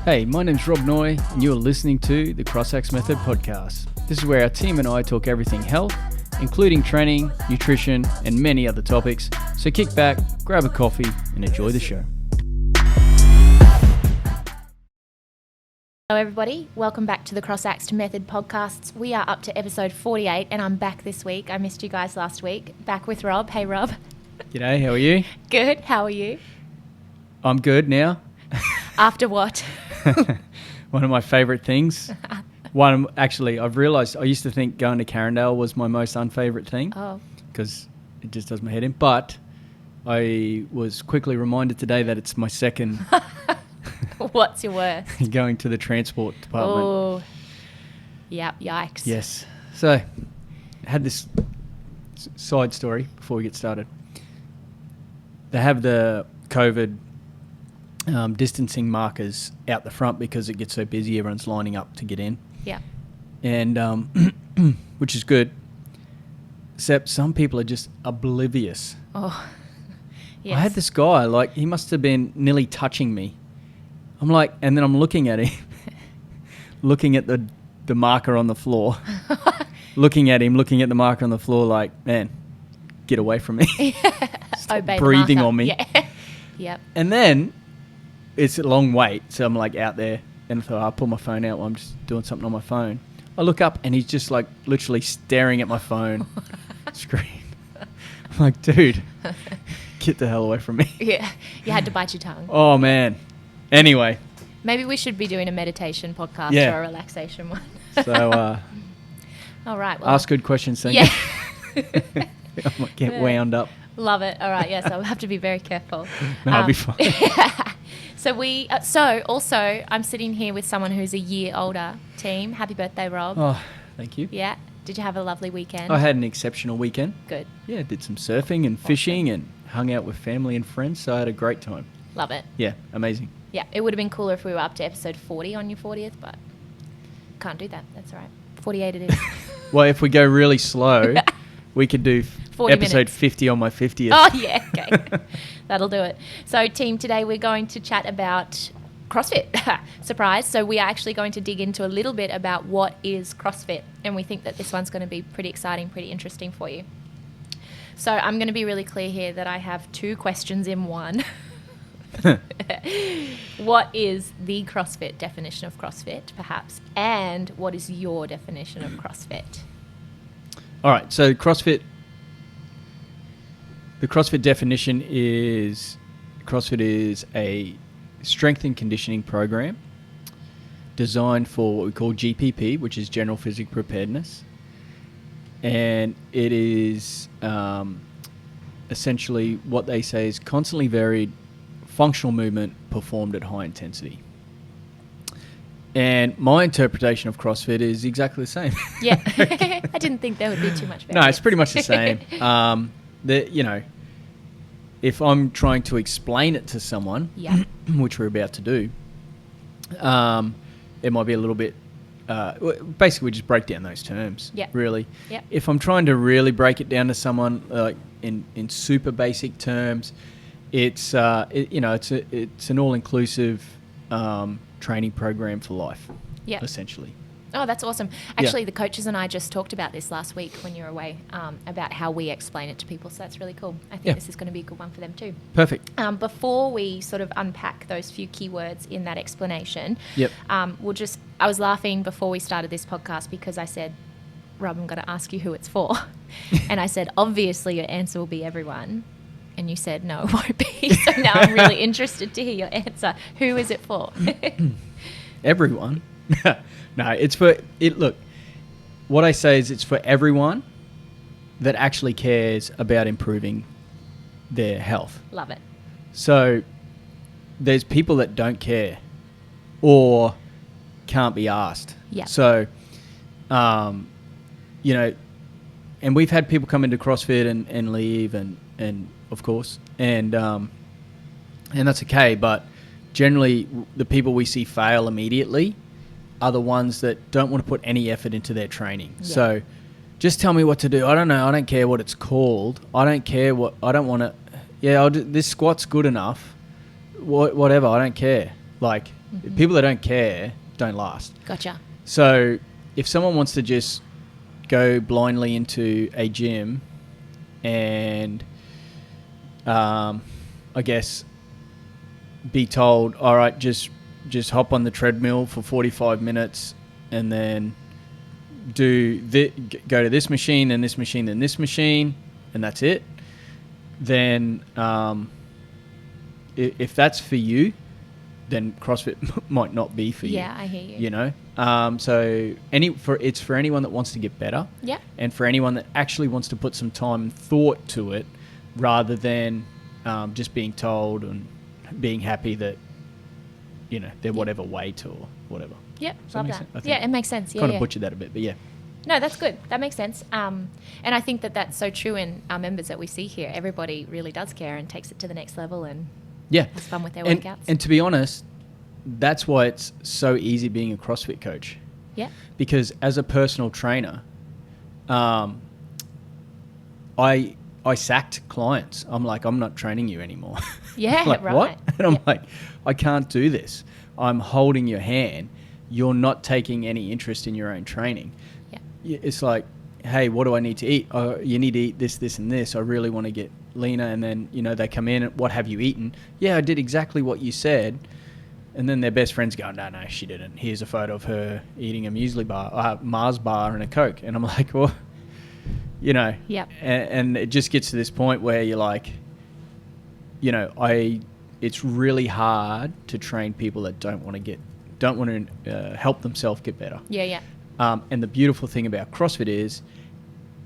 Hey, my name's Rob Noy, and you're listening to the CrossX Method podcast. This is where our team and I talk everything health, including training, nutrition, and many other topics. So kick back, grab a coffee, and enjoy the show. Hello everybody, welcome back to the CrossX Method podcasts. We are up to episode 48 and I'm back this week. I missed you guys last week. Back with Rob. Hey Rob. G'day, how are you? Good, how are you? I'm good now. After what? One of my favourite things. I've realised I used to think going to Carindale was my most unfavourite thing. Oh. Because it just does my head in. But I was quickly reminded today that it's my second... What's your worst? Going to the transport department. Oh, yep, yikes. Yes. So, I had this side story before we get started. They have the COVID distancing markers out the front because it gets so busy, everyone's lining up to get in. Yeah. And, which is good, except some people are just oblivious. Oh, yes. I had this guy, he must have been nearly touching me. I'm like, and then I'm looking at him, looking at the marker on the floor, looking at the marker on the floor like, man, get away from me. Stop breathing on me. Yeah. Yep. And then it's a long wait. So I'm like out there and I thought, I'll pull my phone out while I'm just doing something on my phone. I look up and he's just like literally staring at my phone screen. I'm like, dude, get the hell away from me. Yeah. You had to bite your tongue. Oh, man. Anyway. Maybe we should be doing a meditation podcast or a relaxation one. So, all right. Well, ask good questions, thank you. I might get wound up. Love it. All right. Yes, I'll have to be very careful. No, I'll be fine. So also, I'm sitting here with someone who's a year older. Team, happy birthday, Rob. Oh, thank you. Yeah. Did you have a lovely weekend? I had an exceptional weekend. Good. Yeah, did some surfing and fishing and hung out with family and friends, so I had a great time. Love it. Yeah, amazing. Yeah, it would have been cooler if we were up to episode 40 on your 40th, but can't do that. That's all right. 48 it is. Well, if we go really slow, we could do 40 episode minutes. 50 on my 50th. Oh, yeah, okay. That'll do it. So, team, today we're going to chat about CrossFit. Surprise. So, we are actually going to dig into a little bit about what is CrossFit, and we think that this one's going to be pretty exciting, pretty interesting for you. So, I'm going to be really clear here that I have two questions in one. What is the CrossFit definition of CrossFit, perhaps, and what is your definition of CrossFit? All right, so the CrossFit definition is CrossFit is a strength and conditioning program designed for what we call GPP, which is General Physical Preparedness, and it is essentially what they say is constantly varied functional movement performed at high intensity. And my interpretation of CrossFit is exactly the same. Yeah. I didn't think there would be too much variance. No, it's pretty much the same. If I'm trying to explain it to someone, which we're about to do, it might be a little bit, basically we just break down those terms, really. Yep. If I'm trying to really break it down to someone in super basic terms, it's an all-inclusive training program for life, essentially. Oh, that's awesome. Actually, the coaches and I just talked about this last week when you were away, about how we explain it to people. So that's really cool. I think this is going to be a good one for them too. Perfect. Before we sort of unpack those few keywords in that explanation, I was laughing before we started this podcast because I said, Rob, I'm going to ask you who it's for. And I said, obviously your answer will be everyone. And you said, no, it won't be. So now I'm really interested to hear your answer. Who is it for? Everyone. No, it's for it. Look, what I say is it's for everyone that actually cares about improving their health. Love it. So there's people that don't care or can't be asked. Yeah. So, and we've had people come into CrossFit and leave and of course, and that's okay. But generally, the people we see fail immediately are the ones that don't want to put any effort into their training. Yeah. So, just tell me what to do. I don't know. I don't care what it's called. I don't care what. I don't want to. Yeah, this squat's good enough. whatever. I don't care. Like, people that don't care don't last. Gotcha. So if someone wants to just go blindly into a gym and, I guess, be told, all right, just hop on the treadmill for 45 minutes and then go to this machine and this machine and this machine, and that's it, then if that's for you, then CrossFit might not be for you. Yeah, I hear you. You know, so it's for anyone that wants to get better. Yeah. And for anyone that actually wants to put some time and thought to it, rather than just being told and being happy that, you know, they're whatever weight or whatever. Yep, love that. Yeah, it makes sense. Yeah, kind of butchered that a bit, but yeah. No, that's good. That makes sense. And I think that that's so true in our members that we see here. Everybody really does care and takes it to the next level and has fun with their workouts. And to be honest, that's why it's so easy being a CrossFit coach. Yeah. Because as a personal trainer, I sacked clients. I'm like, I'm not training you anymore. Yeah, like, right. What? And I'm like, I can't do this. I'm holding your hand. You're not taking any interest in your own training. Yeah. It's like, hey, what do I need to eat? Oh, you need to eat this, this, and this. I really want to get leaner. And then, you know, they come in, what have you eaten? Yeah, I did exactly what you said. And then their best friends go, no, she didn't. Here's a photo of her eating a muesli bar, Mars bar and a Coke. And I'm like, well, you know. Yep. And it just gets to this point where you're like, you know, it's really hard to train people that don't want to help themselves get better. Yeah. And the beautiful thing about CrossFit is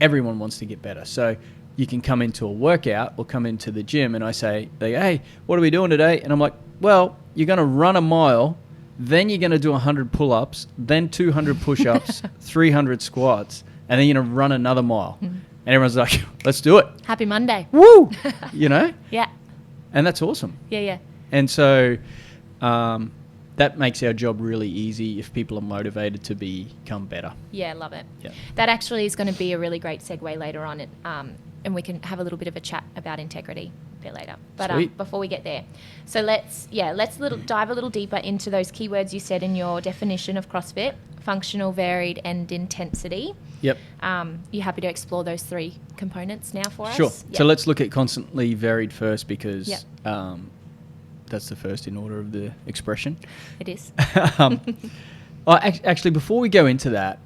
everyone wants to get better. So you can come into a workout or come into the gym and they go, hey, what are we doing today? And I'm like, well, you're going to run a mile, then you're going to do 100 pull-ups, then 200 push-ups, 300 squats, and then you're going to run another mile. And everyone's like, let's do it. Happy Monday. Woo! You know? Yeah. And that's awesome. Yeah. And so that makes our job really easy if people are motivated to become better. Yeah, love it. Yeah. That actually is going to be a really great segue later on, and we can have a little bit of a chat about integrity a bit later. But before we get there, so let's dive a little deeper into those keywords you said in your definition of CrossFit: functional, varied, and intensity. Yep. You happy to explore those three components now for us? Sure. Yep. So let's look at constantly varied first because that's the first in order of the expression. It is. Actually, before we go into that,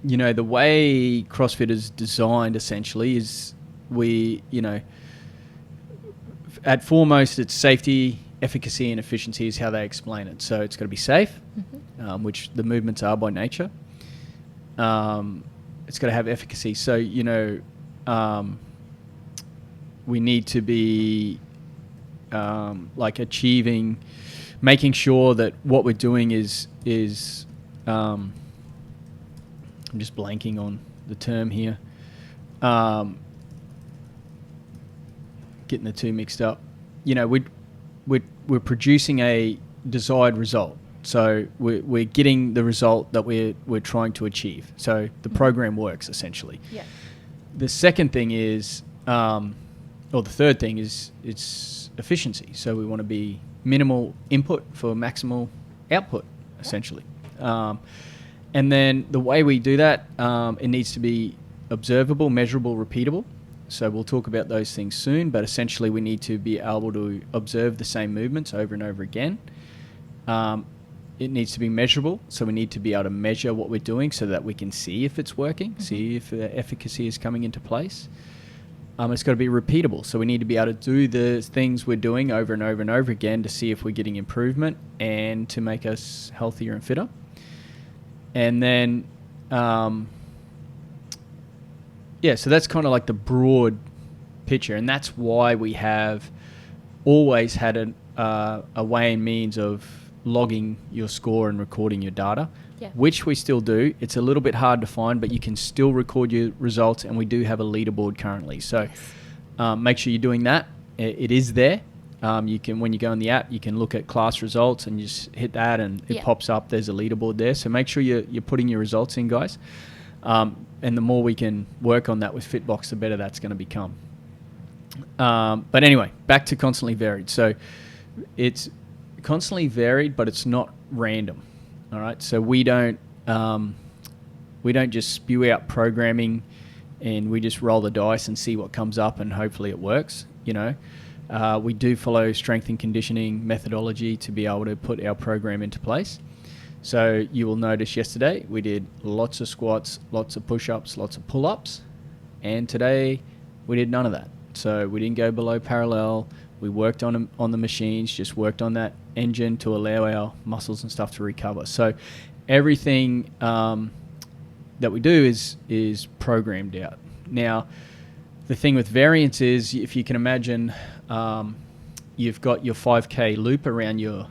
you know, the way CrossFit is designed essentially is at foremost, it's safety, efficacy, and efficiency is how they explain it. So it's got to be safe, which the movements are by nature. It's got to have efficacy. So, you know, we need to be making sure that what we're doing is I'm just blanking on the term here. Getting the two mixed up. You know, we're producing a desired result. So we're getting the result that we're trying to achieve. So the program works essentially. Yeah. The second thing is, or the third thing is, it's efficiency. So we want to be minimal input for maximal output, essentially. And then the way we do that, it needs to be observable, measurable, repeatable. So we'll talk about those things soon, but essentially we need to be able to observe the same movements over and over again. It needs to be measurable, so we need to be able to measure what we're doing so that we can see if it's working, see if the efficacy is coming into place. It's got to be repeatable, so we need to be able to do the things we're doing over and over and over again to see if we're getting improvement and to make us healthier and fitter. And then, so that's kind of like the broad picture, and that's why we have always had a way and means of logging your score and recording your data, which we still do. It's a little bit hard to find, but you can still record your results, and we do have a leaderboard currently. So make sure you're doing that. It is there. You can, when you go in the app, you can look at class results and you just hit that and it pops up. There's a leaderboard there. So make sure you're putting your results in, guys. And the more we can work on that with Fitbox, the better that's going to become. But anyway, back to constantly varied. So it's constantly varied, but it's not random. All right. So we don't just spew out programming and we just roll the dice and see what comes up and hopefully it works. We do follow strength and conditioning methodology to be able to put our program into place. So you will notice yesterday we did lots of squats, lots of push-ups, lots of pull-ups, and today we did none of that. So we didn't go below parallel. We worked on the machines, just worked on that engine to allow our muscles and stuff to recover. So everything that we do is programmed out. Now, the thing with variance is, if you can imagine, you've got your 5K loop around your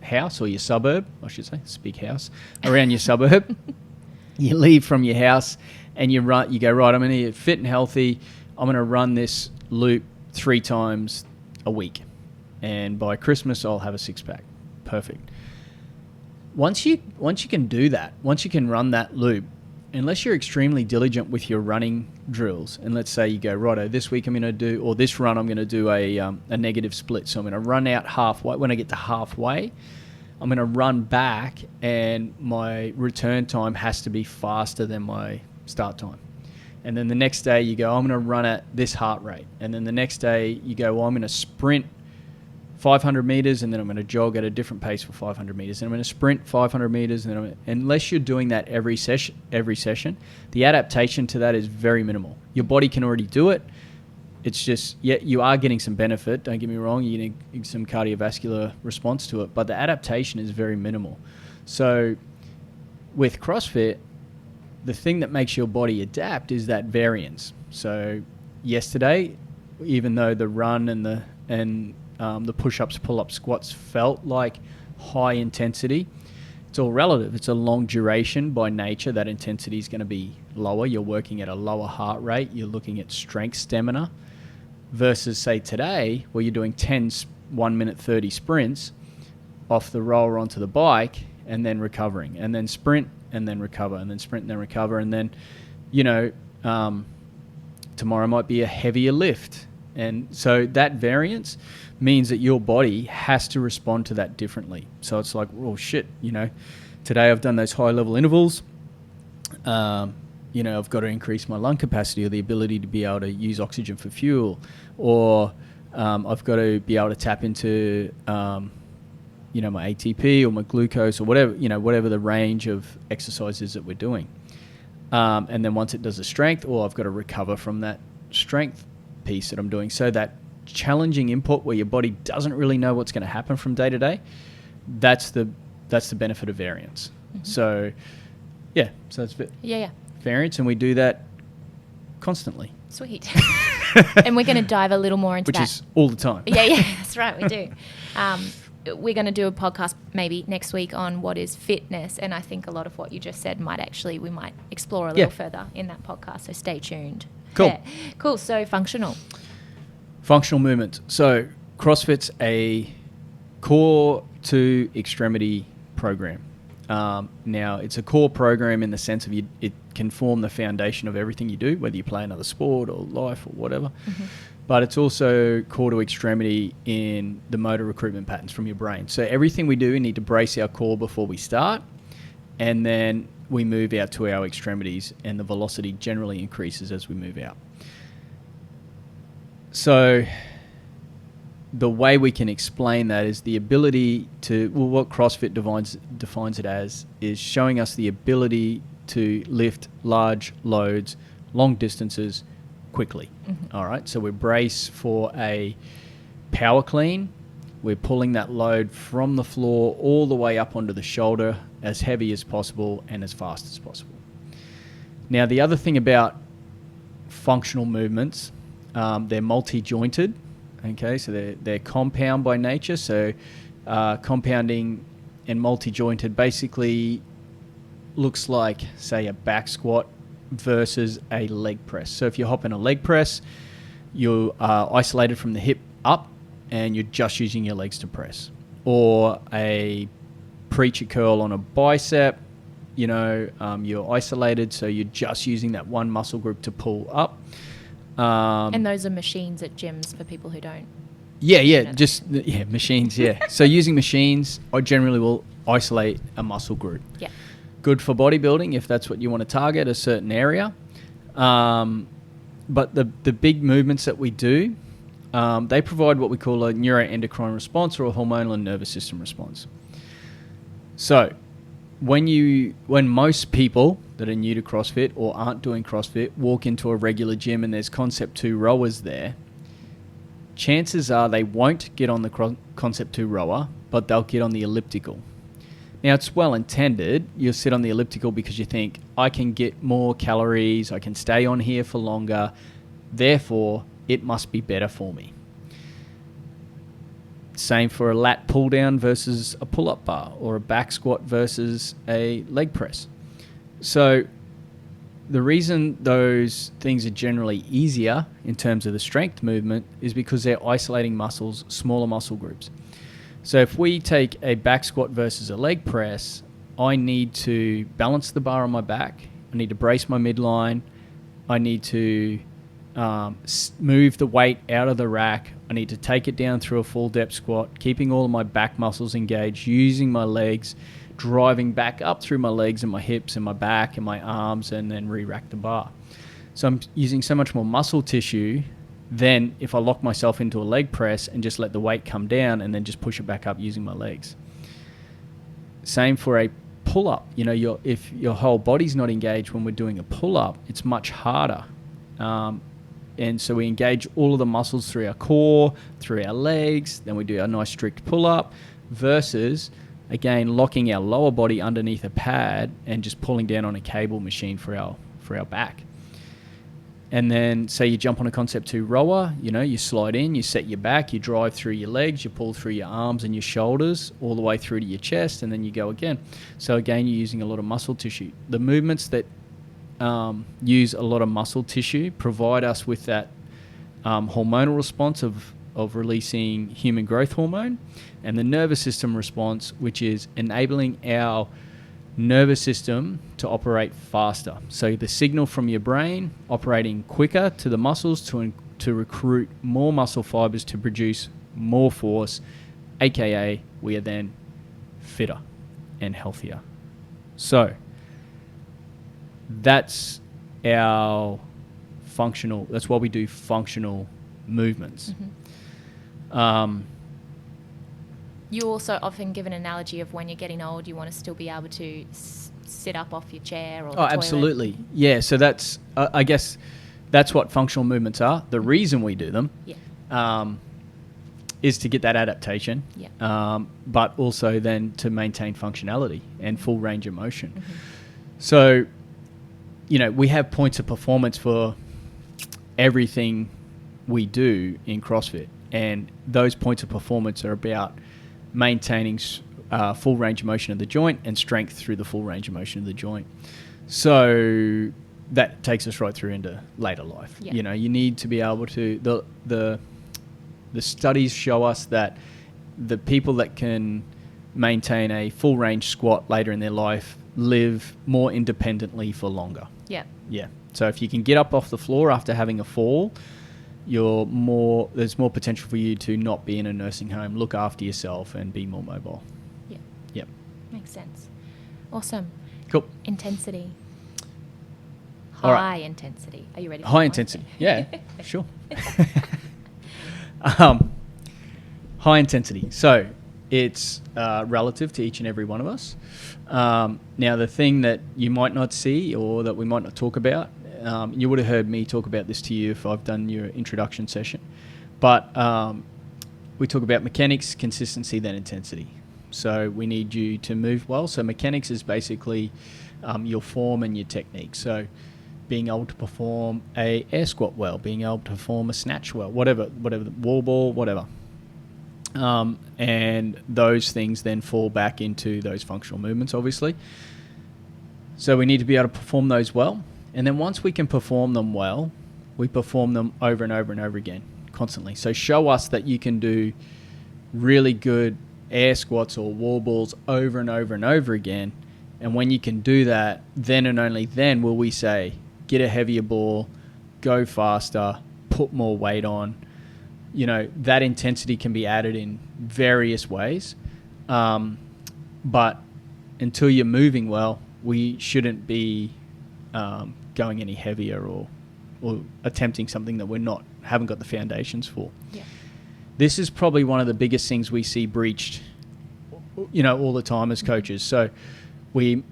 house or your suburb, I should say, it's a big house, around your suburb. You leave from your house and you go, right, I'm going to get fit and healthy. I'm going to run this loop 3 times a week. And by Christmas, I'll have a 6-pack. Perfect. Once you can do that, once you can run that loop, unless you're extremely diligent with your running drills, and let's say you go, righto, this week I'm going to do, or this run I'm going to do a negative split. So I'm going to run out halfway. When I get to halfway, I'm going to run back, and my return time has to be faster than my start time. And then the next day you go, I'm going to run at this heart rate. And then the next day you go, well, I'm going to sprint 500 meters, and then I'm going to jog at a different pace for 500 meters, and I'm going to sprint 500 meters. And then unless you're doing that every session, the adaptation to that is very minimal. Your body can already do it. It's just, you are getting some benefit. Don't get me wrong. You need some cardiovascular response to it, but the adaptation is very minimal. So with CrossFit, the thing that makes your body adapt is that variance. So yesterday, even though the run and the push-ups, pull-ups, squats felt like high intensity, it's all relative. It's a long duration by nature. That intensity is going to be lower. You're working at a lower heart rate. You're looking at strength stamina versus, say, today, where you're doing 10 1 minute 30 sprints off the roller onto the bike and then recovering, and then sprint and then recover, and then sprint and then recover. And then, tomorrow might be a heavier lift. And so that variance means that your body has to respond to that differently. So it's like, oh shit, today I've done those high level intervals. I've got to increase my lung capacity or the ability to be able to use oxygen for fuel, or I've got to be able to tap into, my ATP or my glucose or whatever the range of exercises that we're doing. And then once it does the strength, I've got to recover from that strength piece that I'm doing. So that challenging input where your body doesn't really know what's going to happen from day to day, that's the benefit of variance. Mm-hmm. So that's variance, and we do that constantly. Sweet. And we're going to dive a little more into that. Which is all the time. Yeah, that's right, we do. We're going to do a podcast maybe next week on what is fitness, and I think a lot of what you just said we might explore a little further in that podcast, so stay tuned. Cool. Yeah. Cool. So functional movement. So CrossFit's a core to extremity program. Now, it's a core program in the sense of it can form the foundation of everything you do, whether you play another sport or life or whatever. Mm-hmm. But it's also core to extremity in the motor recruitment patterns from your brain. So everything we do, we need to brace our core before we start, and then we move out to our extremities, and the velocity generally increases as we move out. So the way we can explain that is the ability to, what CrossFit defines it as is showing us the ability to lift large loads, long distances, quickly. Mm-hmm. All right. So we brace for a power clean. We're pulling that load from the floor all the way up onto the shoulder as heavy as possible and as fast as possible. Now, the other thing about functional movements, they're multi-jointed. Okay, so they're compound by nature. So compounding and multi-jointed basically looks like, say, a back squat versus a leg press. So if you hop in a leg press, you are isolated from the hip up and you're just using your legs to press. Or a preacher curl on a bicep, you're isolated, so you're just using that one muscle group to pull up. And those are machines at gyms for people who don't. Machines, yeah. So using machines, I generally will isolate a muscle group. Yeah. Good for bodybuilding if that's what you want to target, a certain area. But the big movements that we do, they provide what we call a neuroendocrine response or a hormonal and nervous system response. So when most people that are new to CrossFit or aren't doing CrossFit walk into a regular gym and there's Concept 2 rowers there, chances are they won't get on the Concept 2 rower, but they'll get on the elliptical. Now, it's well intended. You'll sit on the elliptical because you think, I can get more calories, I can stay on here for longer, therefore, it must be better for me. Same for a lat pull down versus a pull-up bar, or a back squat versus a leg press. So the reason those things are generally easier in terms of the strength movement is because they're isolating muscles, smaller muscle groups. So if we take a back squat versus a leg press, I need to balance the bar on my back. I need to brace my midline. I need to move the weight out of the rack. I need to take it down through a full depth squat, keeping all of my back muscles engaged, using my legs, driving back up through my legs and my hips and my back and my arms, and then re-rack the bar. So I'm using so much more muscle tissue than if I lock myself into a leg press and just let the weight come down and then just push it back up using my legs. Same for a pull-up. You know, if your whole body's not engaged when we're doing a pull-up, it's much harder. And so we engage all of the muscles through our core, through our legs, then we do our nice strict pull-up, versus, again, locking our lower body underneath a pad and just pulling down on a cable machine for our back. And then say you jump on a Concept 2 rower, you know, you slide in, you set your back, you drive through your legs, you pull through your arms and your shoulders all the way through to your chest, and then you go again. So again, you're using a lot of muscle tissue. The movements that use a lot of muscle tissue provide us with that hormonal response of releasing human growth hormone, and the nervous system response, which is enabling our nervous system to operate faster. So the signal from your brain operating quicker to the muscles to recruit more muscle fibers to produce more force, aka we are then fitter and healthier. So that's our that's why we do functional movements. Mm-hmm. You also often give an analogy of when you're getting old, you want to still be able to sit up off your chair or the toilet. Absolutely. Yeah, so that's, I guess, that's what functional movements are. The reason we do them is to get that adaptation, but also then to maintain functionality and full range of motion. Mm-hmm. So, you know, we have points of performance for everything we do in CrossFit, and those points of performance are about maintaining full range of motion of the joint and strength through the full range of motion of the joint. So that takes us right through into later life. Yeah. You know, you need to be able to, the studies show us that the people that can maintain a full range squat later in their life live more independently for longer. Yeah. Yeah. So if you can get up off the floor after having a fall, there's more potential for you to not be in a nursing home, look after yourself, and be more mobile. Yeah. Yep. Makes sense. Awesome. Cool. Intensity. High intensity. Are you ready for high intensity? Yeah, sure. High intensity. So it's relative to each and every one of us. Now, the thing that you might not see or that we might not talk about, you would have heard me talk about this to you if I've done your introduction session. But we talk about mechanics, consistency, then intensity. So we need you to move well. So mechanics is basically your form and your technique. So being able to perform a air squat well, being able to perform a snatch well, whatever, the wall ball, whatever. And those things then fall back into those functional movements, obviously. So we need to be able to perform those well. And then once we can perform them well, we perform them over and over and over again, constantly. So show us that you can do really good air squats or wall balls over and over and over again. And when you can do that, then and only then will we say, get a heavier ball, go faster, put more weight on. You know, that intensity can be added in various ways. But until you're moving well, we shouldn't be going any heavier or attempting something that haven't got the foundations for. Yeah. This is probably one of the biggest things we see breached, you know, all the time as coaches. So we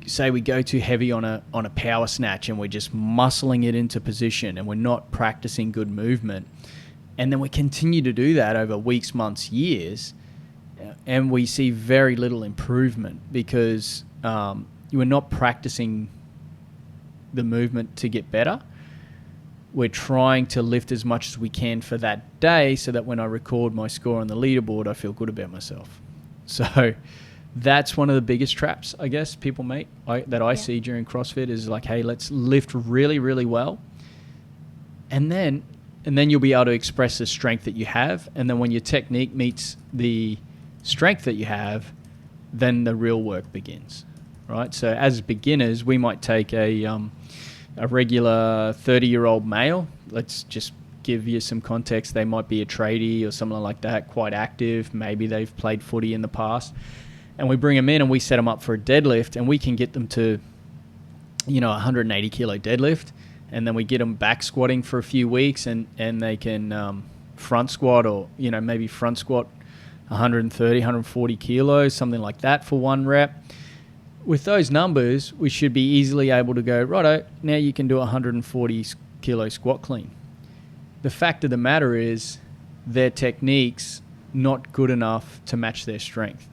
say we go too heavy on a power snatch and we're just muscling it into position and we're not practicing good movement. And then we continue to do that over weeks, months, years, and we see very little improvement because you are not practicing the movement to get better. We're trying to lift as much as we can for that day so that when I record my score on the leaderboard, I feel good about myself. So that's one of the biggest traps, I guess, people make that I see during CrossFit is like, hey, let's lift really, really well. And then you'll be able to express the strength that you have. And then when your technique meets the strength that you have, then the real work begins, right? So as beginners, we might take a regular 30-year-old male. Let's just give you some context. They might be a tradie or something like that, quite active. Maybe they've played footy in the past. And we bring them in and we set them up for a deadlift, and we can get them to, you know, 180 kilo deadlift. And then we get them back squatting for a few weeks and they can front squat or, you know, maybe front squat 130, 140 kilos, something like that for one rep. With those numbers, we should be easily able to go, righto, now you can do a 140 kilo squat clean. The fact of the matter is their technique's not good enough to match their strength.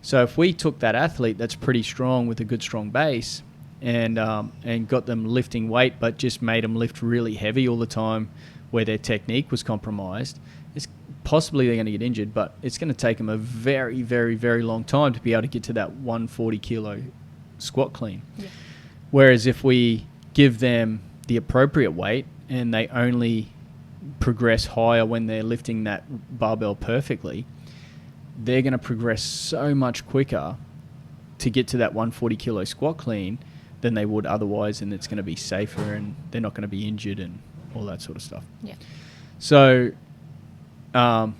So if we took that athlete that's pretty strong with a good strong base and got them lifting weight but just made them lift really heavy all the time where their technique was compromised, it's possibly they're going to get injured, but it's going to take them a very, very, very long time to be able to get to that 140 kilo squat clean. Yeah. Whereas if we give them the appropriate weight and they only progress higher when they're lifting that barbell perfectly, they're going to progress so much quicker to get to that 140 kilo squat clean than they would otherwise, and it's going to be safer and they're not going to be injured and all that sort of stuff. Yeah. So, I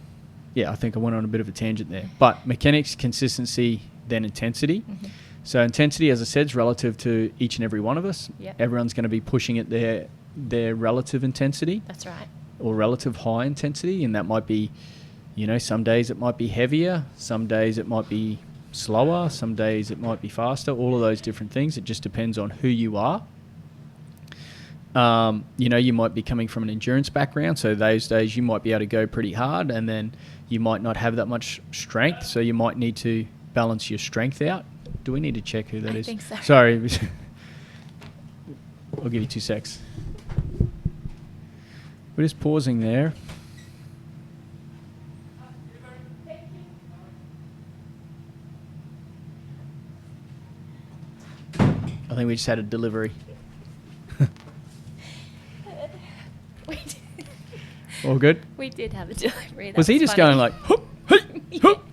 think I went on a bit of a tangent there. But mechanics, consistency, then intensity. Mm-hmm. So intensity, as I said, is relative to each and every one of us. Yep. Everyone's going to be pushing at their relative intensity. That's right. Or relative high intensity, and that might be, you know, some days it might be heavier, some days it might be slower, some days it might be faster, all of those different things. It just depends on who you are. You know, you might be coming from an endurance background, so those days you might be able to go pretty hard, and then you might not have that much strength, so you might need to balance your strength out. Do we need to check who that is? I think so. Sorry. I'll give you 2 secs. We're just pausing there. I think we just had a delivery. All good? We did have a delivery. Was he just funny. Going like, hoop, hey, hoop?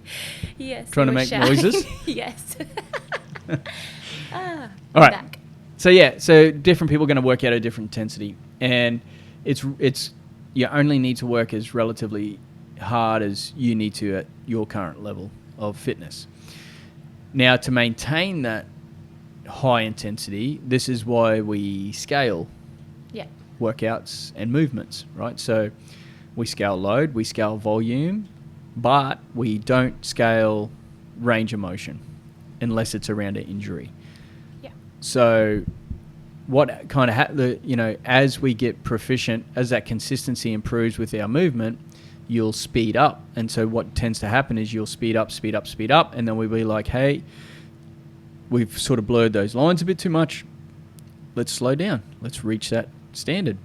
Yes. Trying to make noises? Yes. All right. Back. So different people are going to work out a different intensity, and it's you only need to work as relatively hard as you need to at your current level of fitness. Now, to maintain that high intensity, this is why we scale workouts and movements, right? So we scale load, we scale volume, but we don't scale range of motion unless it's around an injury. Yeah. So what kind of as we get proficient, as that consistency improves with our movement, you'll speed up. And so what tends to happen is you'll speed up, and then we'll be like, hey, we've sort of blurred those lines a bit too much. Let's slow down. Let's reach that standard.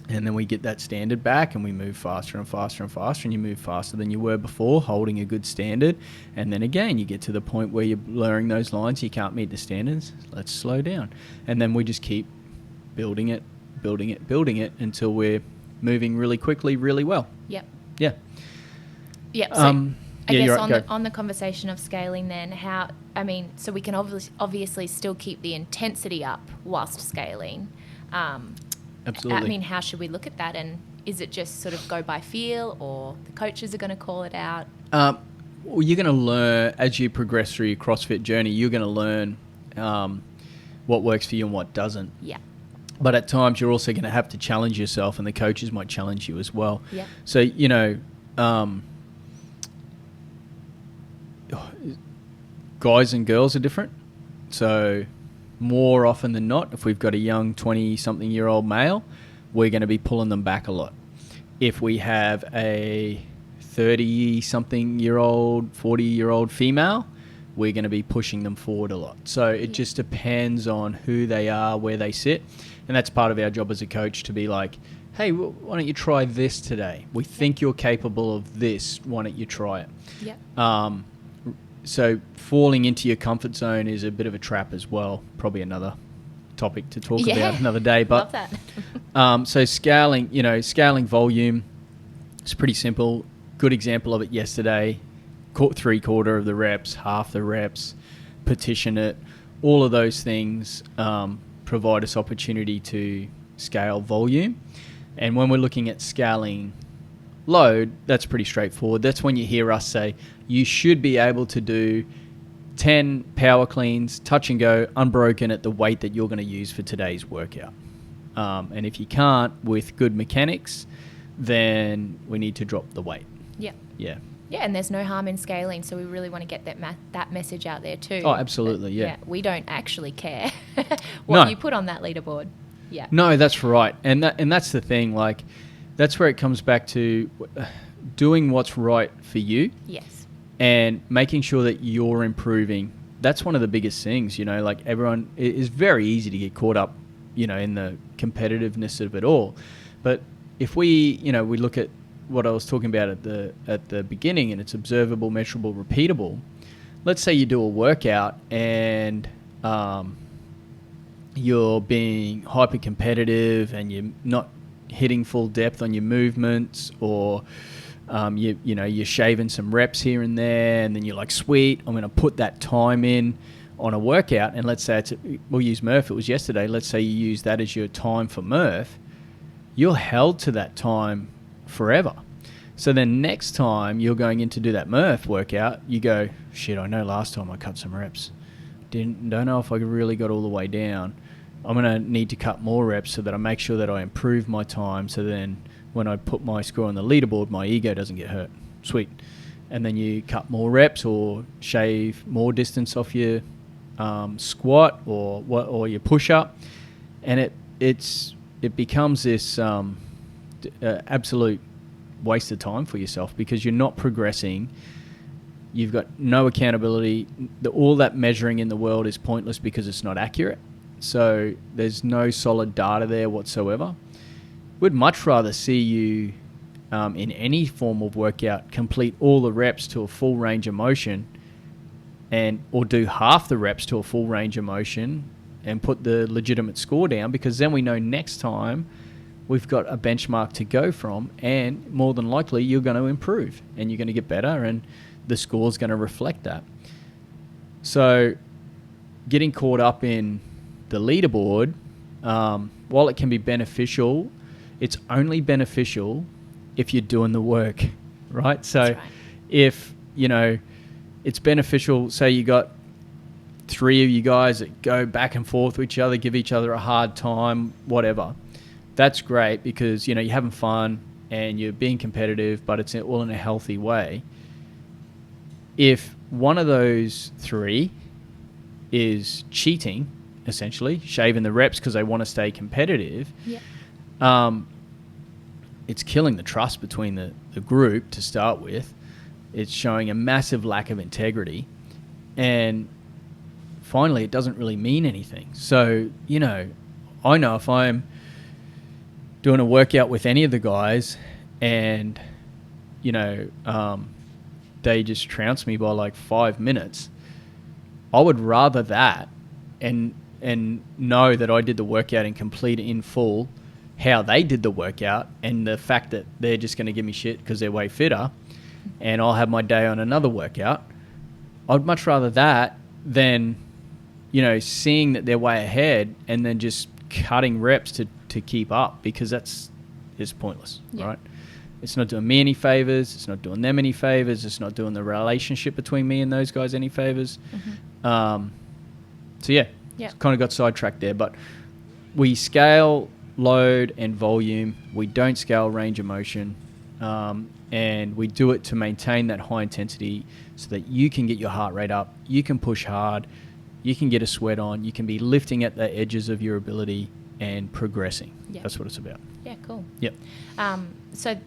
And then we get that standard back and we move faster and faster and faster, and you move faster than you were before, holding a good standard. And then again, you get to the point where you're blurring those lines, you can't meet the standards. Let's slow down. And then we just keep building it until we're moving really quickly, really well. Yep. Yeah. Yep. So I guess on the conversation of scaling then, so we can obviously still keep the intensity up whilst scaling. Absolutely. I mean, how should we look at that? And is it just sort of go by feel, or the coaches are going to call it out? Well, you're going to learn as you progress through your CrossFit journey. You're going to learn what works for you and what doesn't. Yeah. But at times you're also going to have to challenge yourself, and the coaches might challenge you as well. Yeah. So, guys and girls are different. So more often than not, if we've got a young 20-something-year-old male, we're going to be pulling them back a lot. If we have a 30-something-year-old, 40-year-old female, we're going to be pushing them forward a lot. So it just depends on who they are, where they sit. And that's part of our job as a coach, to be like, hey, why don't you try this today? We think you're capable of this. Why don't you try it? Yeah. So falling into your comfort zone is a bit of a trap as well. Probably another topic to talk about another day. But love that. so scaling volume, it's pretty simple. Good example of it yesterday. 3/4 of the reps, half the reps, petition it. All of those things provide us opportunity to scale volume. And when we're looking at scaling load, that's pretty straightforward. That's when you hear us say, you should be able to do 10 power cleans, touch and go, unbroken at the weight that you're going to use for today's workout. And if you can't with good mechanics, then we need to drop the weight. Yeah. Yeah. Yeah, and there's no harm in scaling, so we really want to get that message out there too. Oh, absolutely, yeah. We don't actually care what you put on that leaderboard. Yeah. No, that's right. And that's the thing, like, that's where it comes back to doing what's right for you. Yes. And making sure that you're improving. That's one of the biggest things, like everyone, it is very easy to get caught up, in the competitiveness of it all. But if we look at what I was talking about at the beginning, and it's observable, measurable, repeatable. Let's say you do a workout and you're being hyper competitive and you're not hitting full depth on your movements, or you're shaving some reps here and there, and then you're like, sweet, I'm going to put that time in on a workout. And let's say we'll use Murph. It was yesterday. Let's say you use that as your time for Murph. You're held to that time forever. So then next time you're going in to do that Murph workout, you go, shit, I know last time I cut some reps. Don't know if I really got all the way down. I'm going to need to cut more reps so that I make sure that I improve my time, so then when I put my score on the leaderboard, my ego doesn't get hurt. Sweet. And then you cut more reps or shave more distance off your squat or your push-up. And it becomes this absolute waste of time for yourself, because you're not progressing. You've got no accountability. All that measuring in the world is pointless because it's not accurate. So there's no solid data there whatsoever. We'd much rather see you in any form of workout complete all the reps to a full range of motion, or do half the reps to a full range of motion and put the legitimate score down, because then we know next time we've got a benchmark to go from, and more than likely you're going to improve and you're going to get better, and the score's going to reflect that. So getting caught up in the leaderboard, while it can be beneficial, it's only beneficial if you're doing the work, right? So That's right. If, it's beneficial, say you got 3 of you guys that go back and forth with each other, give each other a hard time, whatever. That's great, because, you're having fun and you're being competitive, but it's all in a healthy way. If one of those 3 is cheating, essentially, shaving the reps because they want to stay competitive, it's killing the trust between the group to start with. It's showing a massive lack of integrity. And finally, it doesn't really mean anything. So, I know if I'm doing a workout with any of the guys and, they just trounce me by like 5 minutes, I would rather that and know that I did the workout and complete in full how they did the workout, and the fact that they're just going to give me shit because they're way fitter and I'll have my day on another workout. I'd much rather that than, seeing that they're way ahead and then just cutting reps to to keep up, because it's pointless, Yeah. right? It's not doing me any favors. It's not doing them any favors. It's not doing the relationship between me and those guys any favors. So yeah, kind of got sidetracked there. But we scale load and volume. We don't scale range of motion. And we do it to maintain that high intensity so that you can get your heart rate up. You can push hard. You can get a sweat on. You can be lifting at the edges of your ability and progressing. Yep. That's what it's about. Yeah, cool. Yep. So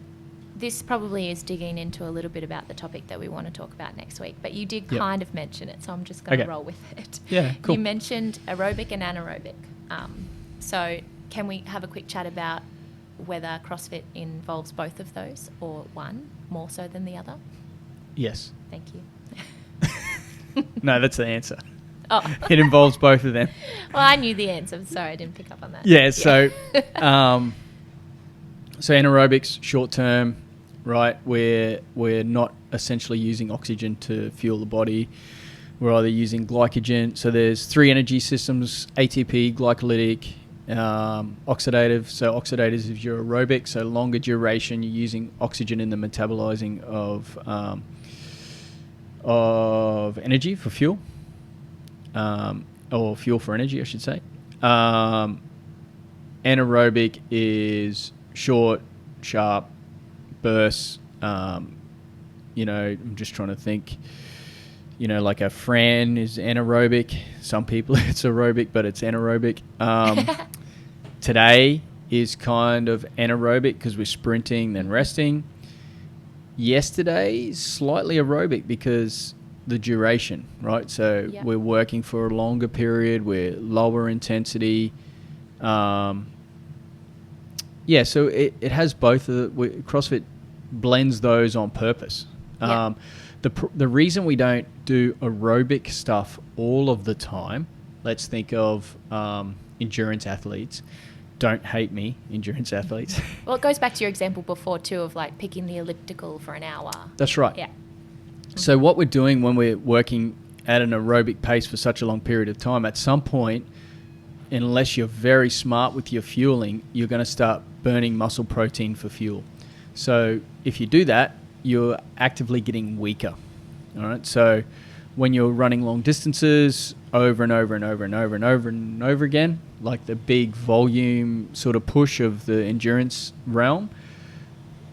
this probably is digging into a little bit about the topic that we want to talk about next week, but you did kind of mention it, so I'm just going to roll with it. Yeah, cool. You mentioned aerobic and anaerobic. So can we have a quick chat about whether CrossFit involves both of those, or one more so than the other? Yes. Thank you. No, that's the answer. Oh. It involves both of them. Well, I knew the answer. Sorry, I didn't pick up on that. Yeah, so so anaerobics, short term, right? We're not essentially using oxygen to fuel the body. We're either using glycogen. So there's 3 energy systems: ATP, glycolytic, oxidative. So oxidative is your aerobic, so longer duration. You're using oxygen in the metabolizing of energy for fuel, or fuel for energy, I should say. Anaerobic is short, sharp bursts. I'm just trying to think. Like a Fran is anaerobic. Some people it's aerobic, but it's anaerobic. Today is kind of anaerobic because we're sprinting then resting. Yesterday, slightly aerobic because the duration, right? So we're working for a longer period. We're lower intensity. So it has both of the... CrossFit blends those on purpose. The reason we don't do aerobic stuff all of the time, let's think of endurance athletes. Don't hate me, endurance athletes. Well, it goes back to your example before too of like picking the elliptical for an hour. That's right. Yeah. So what we're doing when we're working at an aerobic pace for such a long period of time, at some point, unless you're very smart with your fueling, you're going to start burning muscle protein for fuel. So if you do that, you're actively getting weaker. All right. So when you're running long distances over and over and over and over and over and over again, like the big volume sort of push of the endurance realm,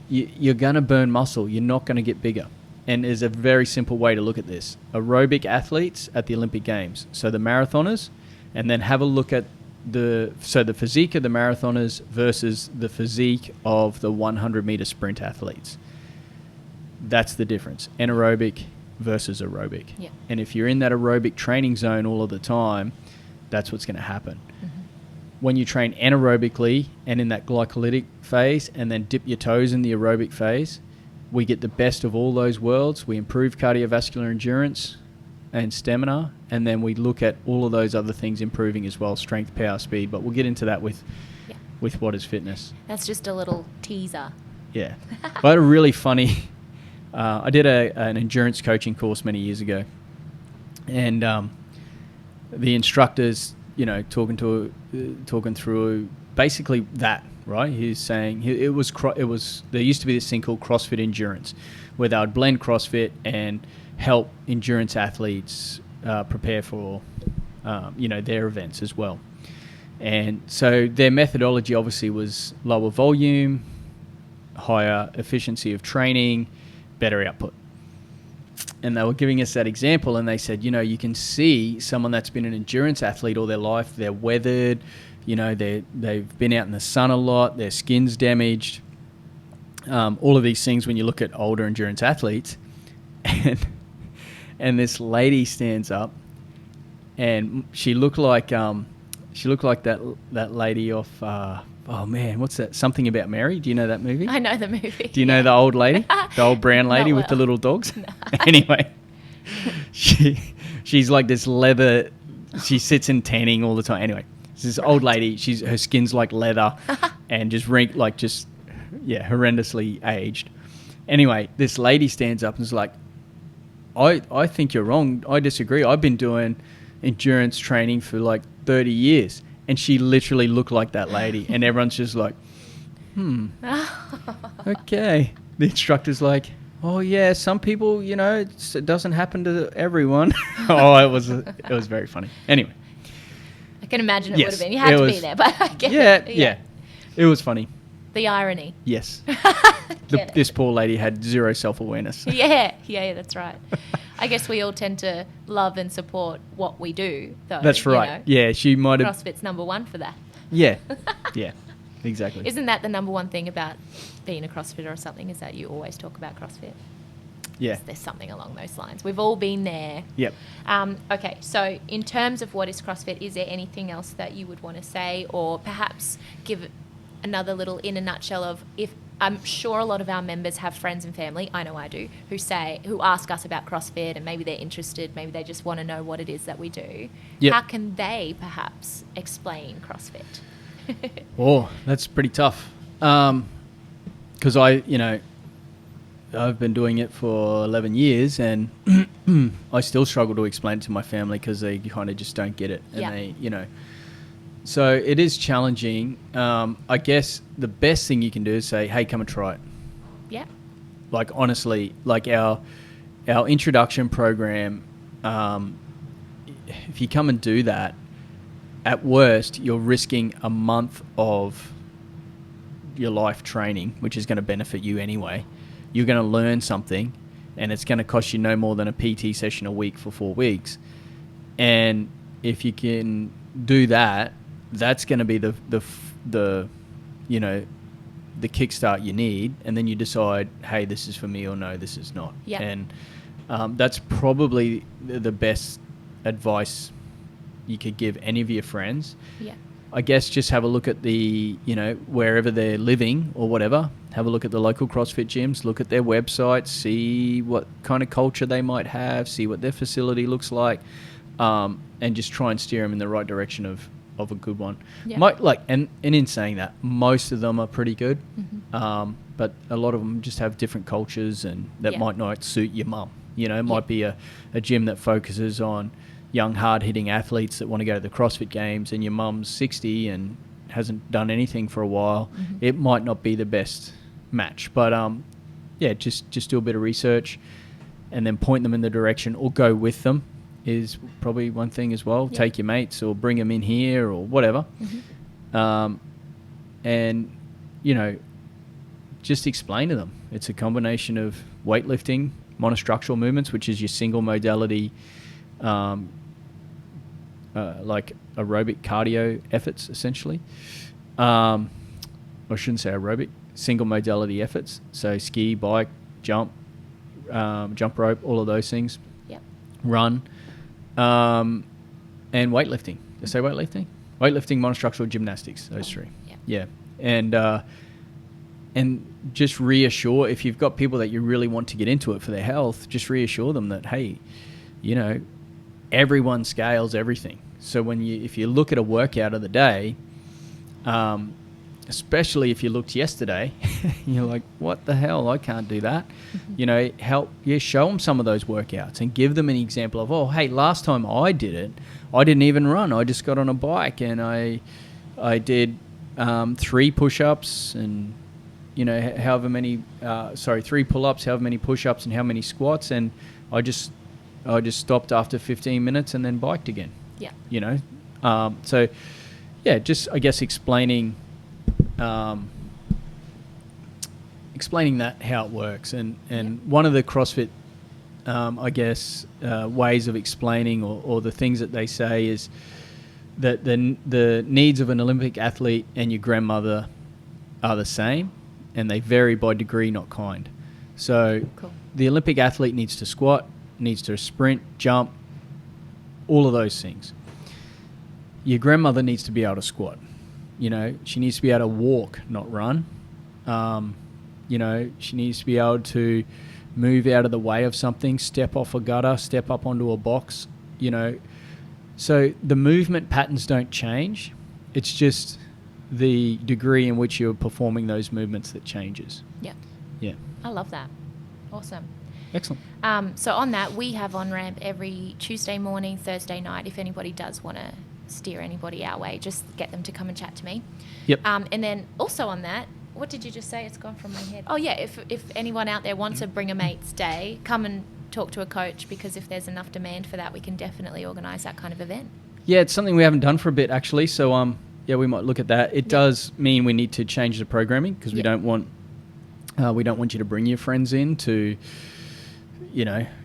you're going to burn muscle. You're not going to get bigger. And there's a very simple way to look at this. Aerobic athletes at the Olympic Games, so the marathoners, and then have a look at the physique of the marathoners versus the physique of the 100-meter sprint athletes. That's the difference. Anaerobic versus aerobic. Yeah. And if you're in that aerobic training zone all of the time, that's what's going to happen. Mm-hmm. When you train anaerobically and in that glycolytic phase and then dip your toes in the aerobic phase, we get the best of all those worlds. We improve cardiovascular endurance and stamina, and then we look at all of those other things improving as well, strength, power, speed. But we'll get into that with What is Fitness. That's just a little teaser. Yeah. I had a really funny... I did an endurance coaching course many years ago, and the instructors, talking through basically that, right? He's saying it was there used to be this thing called CrossFit Endurance, where they would blend CrossFit and help endurance athletes prepare for their events as well. And so their methodology obviously was lower volume, higher efficiency of training, better output. And they were giving us that example, and they said, you can see someone that's been an endurance athlete all their life, they're weathered, they've been out in the sun a lot, their skin's damaged, all of these things when you look at older endurance athletes. And this lady stands up, and she looked like that lady off what's that? Something About Mary. Do you know that movie? I know the movie. Do you know the old lady? The old brown lady with the little dogs? No. Anyway, she's like this leather. She sits in tanning all the time. Anyway, it's this old lady. Her skin's like leather and just horrendously aged. Anyway, this lady stands up and is like, I think you're wrong. I disagree. I've been doing endurance training for like 30 years. And she literally looked like that lady. And everyone's just like, okay. The instructor's like, oh, yeah, some people, you know, it doesn't happen to everyone. It was very funny. Anyway. I can imagine it Yes, would have been. You had to be there, but I get it. Yeah. It was funny. The irony. Yes. This poor lady had zero self-awareness. Yeah, that's right. I guess we all tend to love and support what we do, though. That's right. You know, yeah, she might have... CrossFit's number one for that. Yeah, exactly. Isn't that the number one thing about being a CrossFitter or something, is that you always talk about CrossFit? Yeah. There's something along those lines. We've all been there. Yep. Okay, so in terms of what is CrossFit, is there anything else that you would want to say, or perhaps give another little in a nutshell of, if I'm sure a lot of our members have friends and family, I know I do, who ask us about CrossFit, and maybe they're interested, maybe they just want to know what it is that we do. Yep. How can they perhaps explain CrossFit? Oh, that's pretty tough. Because I've been doing it for 11 years, and I still struggle to explain it to my family because they kind of just don't get it. And they, so it is challenging. I guess the best thing you can do is say, hey, come and try it. Yeah. Like, honestly, like our introduction program, if you come and do that, at worst, you're risking a month of your life training, which is going to benefit you anyway. You're going to learn something, and it's going to cost you no more than a PT session a week for 4 weeks. And if you can do that, that's going to be the kickstart you need. And then you decide, hey, this is for me, or no, this is not. Yeah. And that's probably the best advice you could give any of your friends. Yeah. I guess just have a look at wherever they're living or whatever. Have a look at the local CrossFit gyms, look at their websites, see what kind of culture they might have, see what their facility looks like, and just try and steer them in the right direction of a good one. Yeah. And in saying that, most of them are pretty good, but a lot of them just have different cultures, and that might not suit your mum. It might be a gym that focuses on young, hard-hitting athletes that want to go to the CrossFit Games, and your mum's 60 and hasn't done anything for a while. It might not be the best match, but just do a bit of research and then point them in the direction, or go with them is probably one thing as well. Take your mates or bring them in here or whatever. And just explain to them it's a combination of weightlifting, monostructural movements, which is your single modality like aerobic cardio efforts, essentially. I shouldn't say aerobic, single modality efforts. So ski, bike, jump rope, all of those things. Yep. Run, and weightlifting. Did I say weightlifting? Weightlifting, monostructural gymnastics, those three. Yep. Yeah. And just reassure, if you've got people that you really want to get into it for their health, just reassure them that, hey, everyone scales everything. So if you look at a workout of the day, especially if you looked yesterday, you're like, what the hell? I can't do that. Show them some of those workouts and give them an example of, oh, hey, last time I did it, I didn't even run. I just got on a bike and I did 3 push-ups and, 3 pull-ups, however many push-ups and how many squats. And I just stopped after 15 minutes and then biked again. Yeah. Just, I guess, explaining that, how it works. And one of the CrossFit, ways of explaining or the things that they say is that the needs of an Olympic athlete and your grandmother are the same, and they vary by degree, not kind. So the Olympic athlete needs to squat, needs to sprint, jump, all of those things. Your grandmother needs to be able to squat. She needs to be able to walk, not run. She needs to be able to move out of the way of something, step off a gutter, step up onto a box, So the movement patterns don't change. It's just the degree in which you're performing those movements that changes. Yeah. Yeah. I love that. Awesome. Excellent. So on that, we have on-ramp every Tuesday morning, Thursday night, if anybody does want to steer anybody our way. Just get them to come and chat to me. Yep. And then also on that, what did you just say? It's gone from my head. Oh, yeah, if anyone out there wants a Bring a Mate's Day, come and talk to a coach, because if there's enough demand for that, we can definitely organise that kind of event. Yeah, it's something we haven't done for a bit, actually. So, yeah, we might look at that. It does mean we need to change the programming, because we don't want you to bring your friends in to,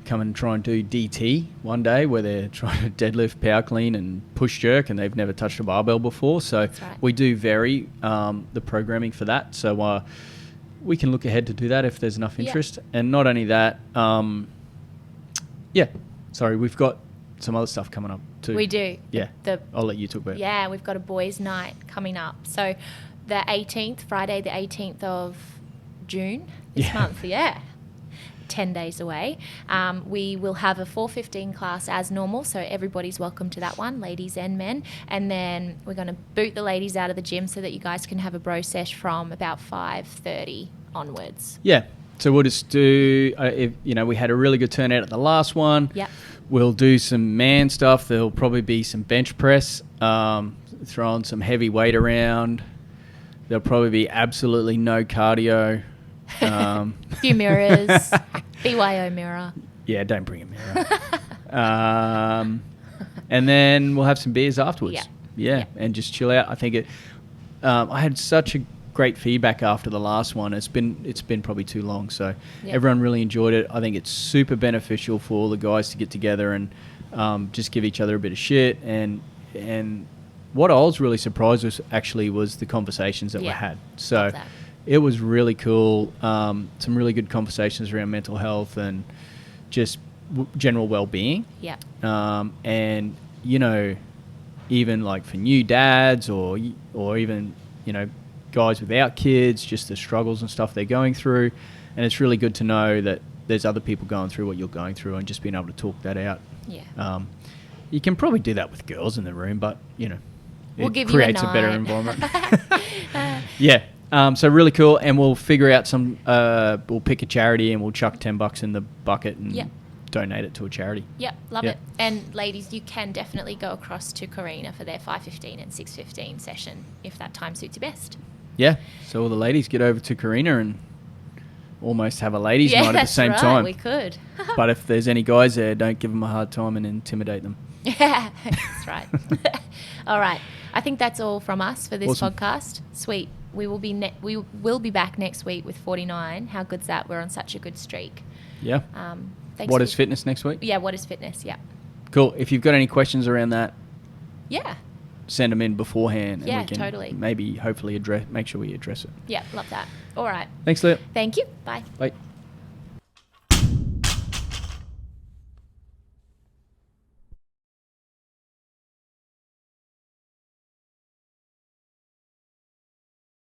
come and try and do DT one day where they're trying to deadlift, power clean and push jerk and they've never touched a barbell before. So we do vary the programming for that. So we can look ahead to do that if there's enough interest. And not only that, we've got some other stuff coming up too. We do. Yeah. I'll let you talk about it. Yeah, we've got a boys' night coming up. So the 18th, Friday the 18th of June this month. Yeah. 10 days away. We will have a 4:15 class as normal, so everybody's welcome to that one, ladies and men. And then we're going to boot the ladies out of the gym so that you guys can have a bro sesh from about 5:30 onwards. Yeah. So we'll just do, we had a really good turnout at the last one. Yeah. We'll do some man stuff. There'll probably be some bench press, throwing some heavy weight around. There'll probably be absolutely no cardio. A few mirrors. BYO mirror. Yeah, don't bring a mirror. And then we'll have some beers afterwards. Yeah. And just chill out. I think I had such a great feedback after the last one. It's been probably too long, so everyone really enjoyed it. I think it's super beneficial for all the guys to get together and just give each other a bit of shit. And what I was really surprised with actually was the conversations that we had. So it was really cool. Some really good conversations around mental health and just general well-being. Yeah. And even like for new dads or even guys without kids, just the struggles and stuff they're going through. And it's really good to know that there's other people going through what you're going through and just being able to talk that out. Yeah. You can probably do that with girls in the room, but we'll it give creates you a better environment. Yeah. So really cool, and we'll figure out some. We'll pick a charity and we'll chuck $10 in the bucket and donate it to a charity. Yep, love it. And ladies, you can definitely go across to Karina for their 5:15 and 6:15 session if that time suits you best. Yeah. So all the ladies get over to Karina and almost have a ladies' night at the same time. We could. But if there's any guys there, don't give them a hard time and intimidate them. Yeah, that's right. All right. I think that's all from us for this podcast. Sweet. We will be back next week with 49. How good's that? We're on such a good streak. Yeah. What is fitness next week? Yeah, what is fitness? Yeah. Cool. If you've got any questions around that, send them in beforehand. And we can totally. Maybe hopefully make sure we address it. Yeah, love that. All right. Thanks, Leah. Thank you. Bye. Bye.